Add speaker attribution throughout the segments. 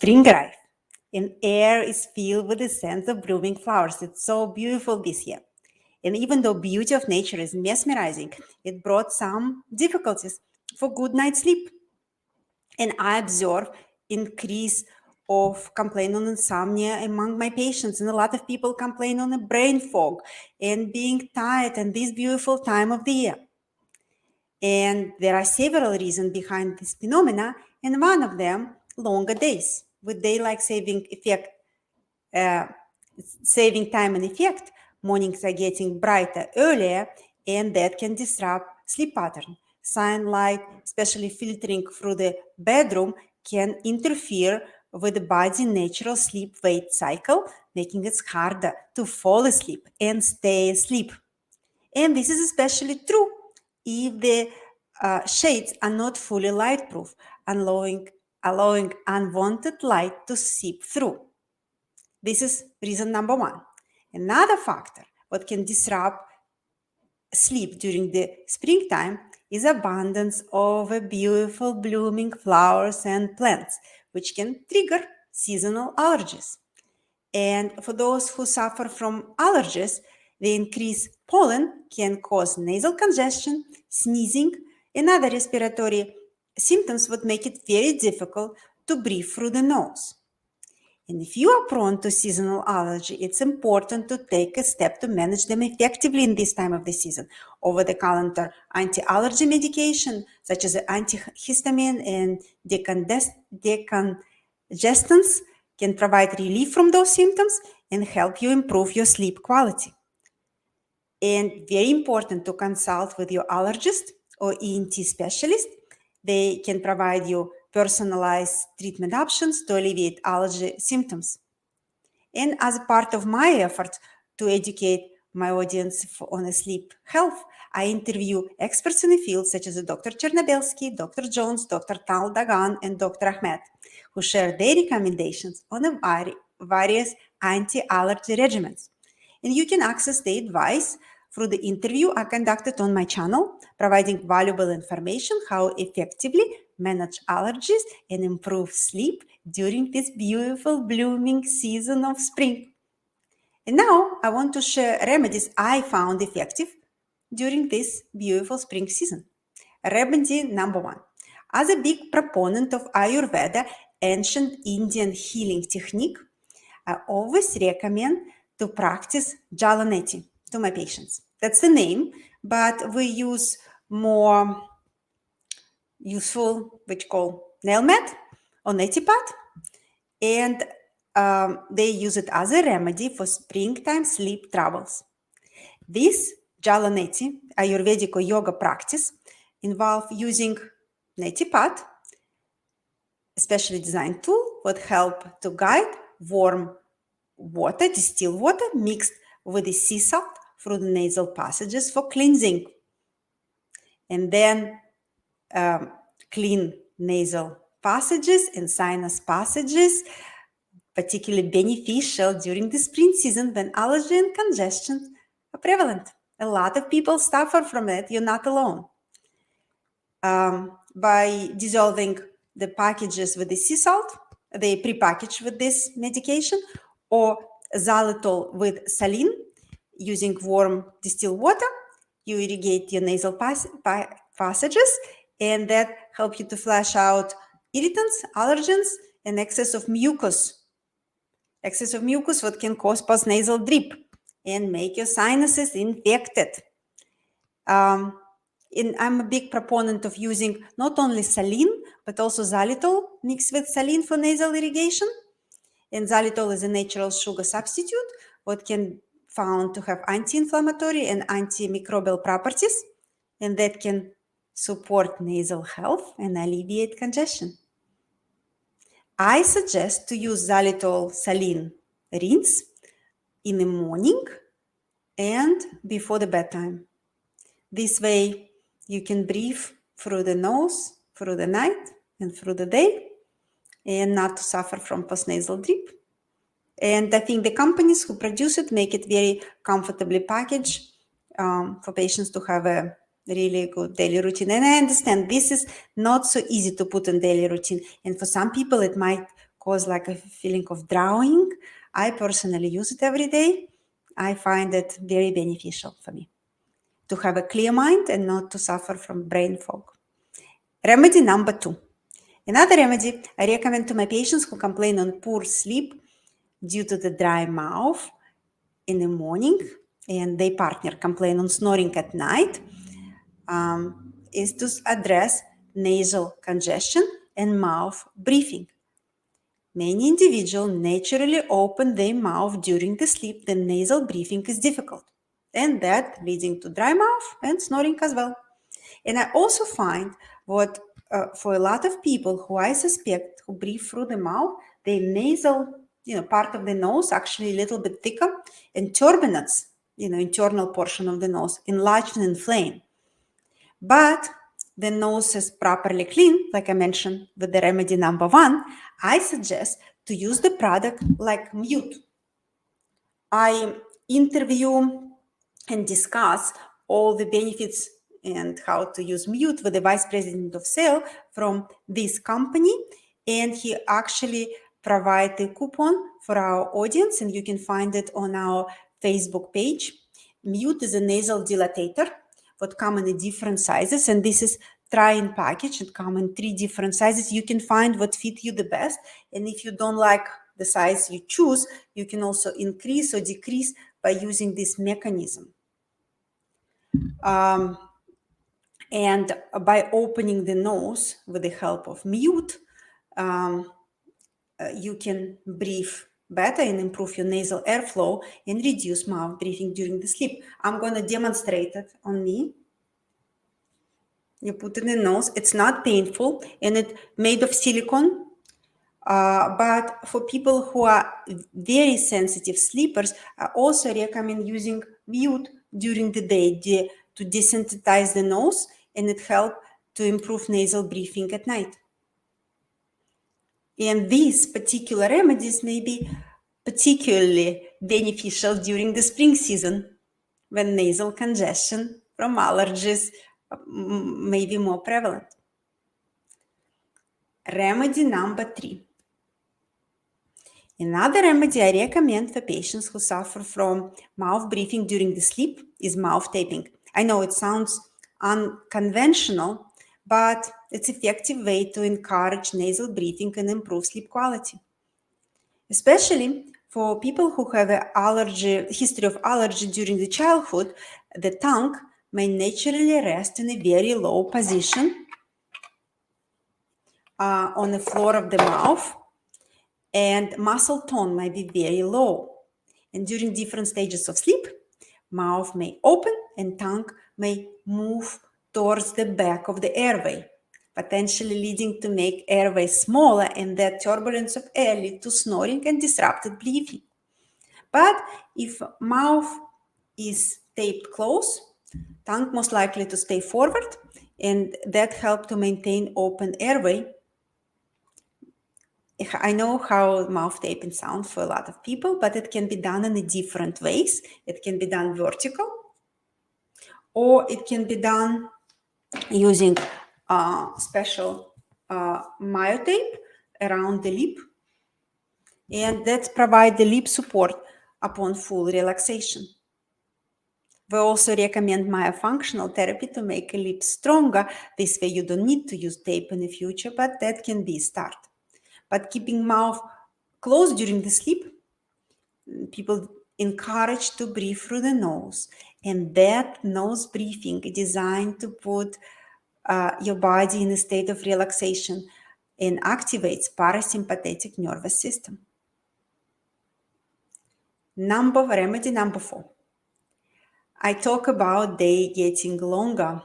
Speaker 1: Spring arrived, and air is filled with the scent of blooming flowers. It's so beautiful this year. And even though beauty of nature is mesmerizing, it brought some difficulties for good night's sleep. And I observe increase of complaint on insomnia among my patients, and a lot of people complain on a brain fog and being tired in this beautiful time of the year. And there are several reasons behind this phenomena, and one of them, longer days. With daylight saving effect, saving time and effect, mornings are getting brighter earlier, and that can disrupt sleep pattern. Sunlight, especially filtering through the bedroom, can interfere with the body's natural sleep-wake cycle, making it harder to fall asleep and stay asleep. And this is especially true if the shades are not fully light-proof, allowing unwanted light to seep through. This is reason number one. Another factor what can disrupt sleep during the springtime is abundance of beautiful blooming flowers and plants, which can trigger seasonal allergies. And for those who suffer from allergies, the increased pollen can cause nasal congestion, sneezing, and other respiratory symptoms that make it very difficult to breathe through the nose. And if you are prone to seasonal allergy, it's important to take a step to manage them effectively in this time of the season. Over-the-counter anti-allergy medication, such as antihistamine and decongestants, can provide relief from those symptoms and help you improve your sleep quality. And very important to consult with your allergist or ENT specialist. They can provide you personalized treatment options to alleviate allergy symptoms. And as a part of my effort to educate my audience on sleep health, I interview experts in the field such as Dr. Chernobelsky, Dr. Jones, Dr. Tal Dagan, and Dr. Ahmed, who share their recommendations on various anti-allergy regimens. And you can access the advice through the interview I conducted on my channel, providing valuable information how effectively manage allergies and improve sleep during this beautiful blooming season of spring. And now I want to share remedies I found effective during this beautiful spring season. Remedy number one. As a big proponent of Ayurveda, ancient Indian healing technique, I always recommend to practice Jalaneti to my patients. That's the name, but we use more useful, which call nail mat or neti pad, and they use it as a remedy for springtime sleep troubles. This Jalaneti, Ayurvedic or yoga practice, involve using neti pad, a specially designed tool that help to guide warm water, distilled water, mixed with the sea salt through the nasal passages for cleansing. And then clean nasal passages and sinus passages, particularly beneficial during the spring season when allergy and congestion are prevalent. A lot of people suffer from it. You're not alone. By dissolving the packages with the sea salt, they pre-package with this medication, or xylitol with saline, using warm distilled water, you irrigate your nasal passages, and that helps you to flush out irritants, allergens, and excess of mucus. Excess of mucus what can cause postnasal drip and make your sinuses infected. And I'm a big proponent of using not only saline, but also xylitol mixed with saline for nasal irrigation. And xylitol is a natural sugar substitute, what can found to have anti-inflammatory and antimicrobial properties, and that can support nasal health and alleviate congestion. I suggest to use xylitol saline rinse in the morning and before the bedtime. This way, you can breathe through the nose, through the night, and through the day, and not to suffer from postnasal drip. And I think the companies who produce it make it very comfortably packaged for patients to have a really good daily routine. And I understand this is not so easy to put in daily routine. And for some people, it might cause like a feeling of drowning. I personally use it every day. I find it very beneficial for me to have a clear mind and not to suffer from brain fog. Remedy number 2. Another remedy I recommend to my patients who complain on poor sleep due to the dry mouth in the morning and their partner complain on snoring at night is to address nasal congestion and mouth breathing. Many individuals naturally open their mouth during the sleep. The nasal breathing is difficult, and that leading to dry mouth and snoring as well. And I also find what for a lot of people who I suspect who breathe through the mouth, the nasal, part of the nose actually a little bit thicker, and turbinates, internal portion of the nose, enlarged and inflamed. But the nose is properly clean, like I mentioned with the remedy number 1, I suggest to use the product like Mute. I interview and discuss all the benefits and how to use Mute with the vice president of sale from this company, and he actually provide a coupon for our audience, and you can find it on our Facebook page. Mute is a nasal dilatator what come in different sizes, and this is try-in package. It come in 3 different sizes. You can find what fit you the best, and if you don't like the size you choose, you can also increase or decrease by using this mechanism. And by opening the nose with the help of Mute, you can breathe better and improve your nasal airflow and reduce mouth breathing during the sleep. I'm going to demonstrate it on me. You put it in the nose. It's not painful, and it's made of silicone. But for people who are very sensitive sleepers, I also recommend using Mute during the day to desensitize the nose, and it helps to improve nasal breathing at night. And these particular remedies may be particularly beneficial during the spring season when nasal congestion from allergies may be more prevalent. Remedy number 3. Another remedy I recommend for patients who suffer from mouth breathing during the sleep is mouth taping. I know it sounds unconventional, but it's an effective way to encourage nasal breathing and improve sleep quality. Especially for people who have a history of allergy during the childhood, the tongue may naturally rest in a very low position on the floor of the mouth, and muscle tone might be very low. And during different stages of sleep, mouth may open and tongue may move towards the back of the airway, potentially leading to make airway smaller, and that turbulence of air lead to snoring and disrupted breathing. But if mouth is taped close, tongue most likely to stay forward, and that helps to maintain open airway. I know how mouth taping sounds for a lot of people, but it can be done in different ways. It can be done vertical, or it can be done using special myotape around the lip, and that provide the lip support upon full relaxation. We also recommend myofunctional therapy to make a lip stronger. This way you don't need to use tape in the future, but that can be a start. But keeping mouth closed during the sleep, people encouraged to breathe through the nose, and that nose breathing is designed to put your body in a state of relaxation and activates parasympathetic nervous system. Remedy number 4. I talk about day getting longer,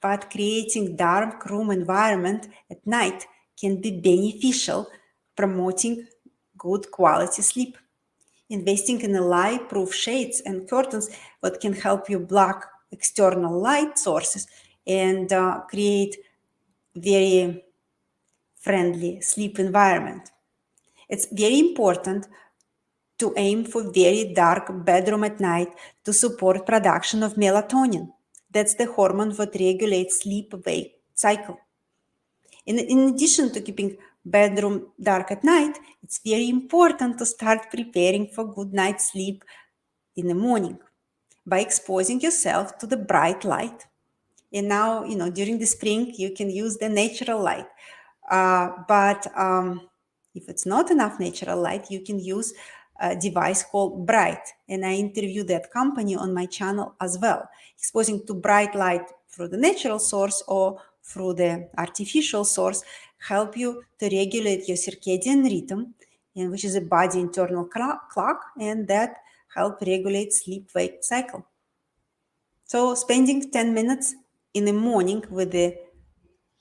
Speaker 1: but creating dark room environment at night can be beneficial, promoting good quality sleep. Investing in a light-proof shades and curtains that can help you block external light sources and create very friendly sleep environment. It's very important to aim for very dark bedroom at night to support production of melatonin. That's the hormone that regulates sleep-wake cycle. In addition to keeping bedroom dark at night, it's very important to start preparing for good night's sleep in the morning by exposing yourself to the bright light. And now, during the spring, you can use the natural light. But if it's not enough natural light, you can use a device called Bright. And I interviewed that company on my channel as well. Exposing to bright light through the natural source or through the artificial source help you to regulate your circadian rhythm, which is a body internal clock, and that help regulate sleep-wake cycle. So spending 10 minutes in the morning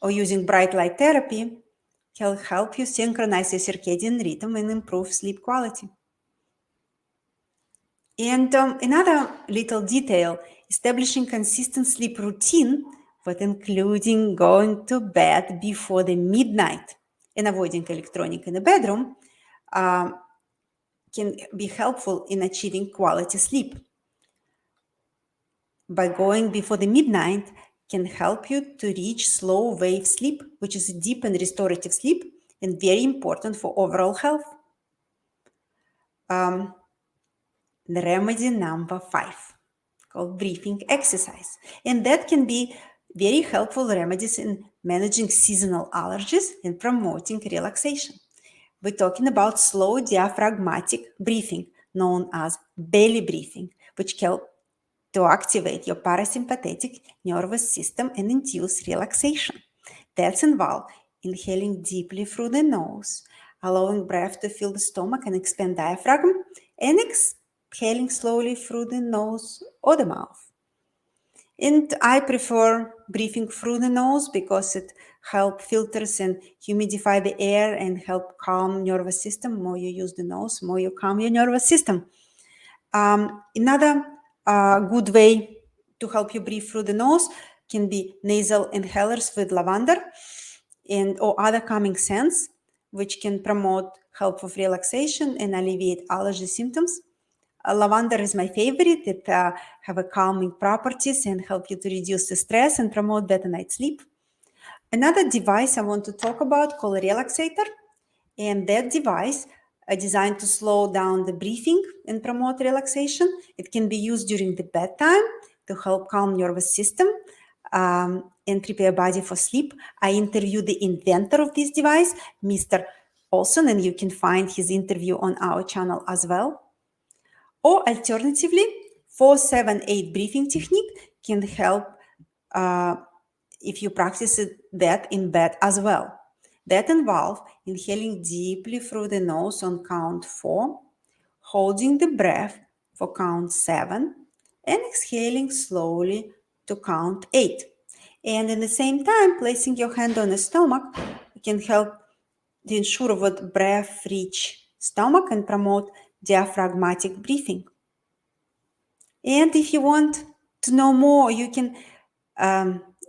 Speaker 1: or using bright light therapy can help you synchronize your circadian rhythm and improve sleep quality. And another little detail, establishing consistent sleep routine, but including going to bed before the midnight and avoiding electronic in the bedroom, can be helpful in achieving quality sleep. By going before the midnight can help you to reach slow wave sleep, which is a deep and restorative sleep and very important for overall health. The remedy number 5, called breathing exercise. And that can be very helpful remedies in managing seasonal allergies and promoting relaxation. We're talking about slow diaphragmatic breathing, known as belly breathing, which can to activate your parasympathetic nervous system and induce relaxation. That's involved inhaling deeply through the nose, allowing breath to fill the stomach and expand diaphragm, and exhaling slowly through the nose or the mouth. And I prefer breathing through the nose because it helps filters and humidify the air and help calm nervous system. More you use the nose, more you calm your nervous system. Another good way to help you breathe through the nose can be nasal inhalers with lavender or other calming scents, which can promote help of relaxation and alleviate allergy symptoms. Lavender is my favorite. It have a calming properties and help you to reduce the stress and promote better night sleep. Another device I want to talk about called a relaxator, and that device designed to slow down the breathing and promote relaxation. It can be used during the bedtime to help calm nervous system and prepare body for sleep. I interviewed the inventor of this device, Mr. Olson, and you can find his interview on our channel as well. Or alternatively, 4-7-8 breathing technique can help if you practice that in bed as well. That involves inhaling deeply through the nose on count 4, holding the breath for count 7, and exhaling slowly to count 8. And in the same time, placing your hand on the stomach can help to ensure that breath reach stomach and promote diaphragmatic breathing. And if you want to know more, you can,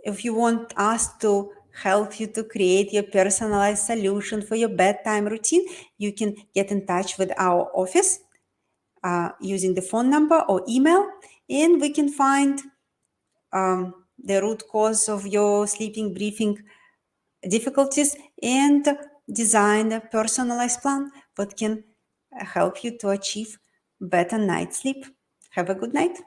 Speaker 1: if you want us to help you to create your personalized solution for your bedtime routine, you can get in touch with our office using the phone number or email, and we can find the root cause of your sleeping, breathing difficulties and design a personalized plan that can help you to achieve better night sleep. Have a good night.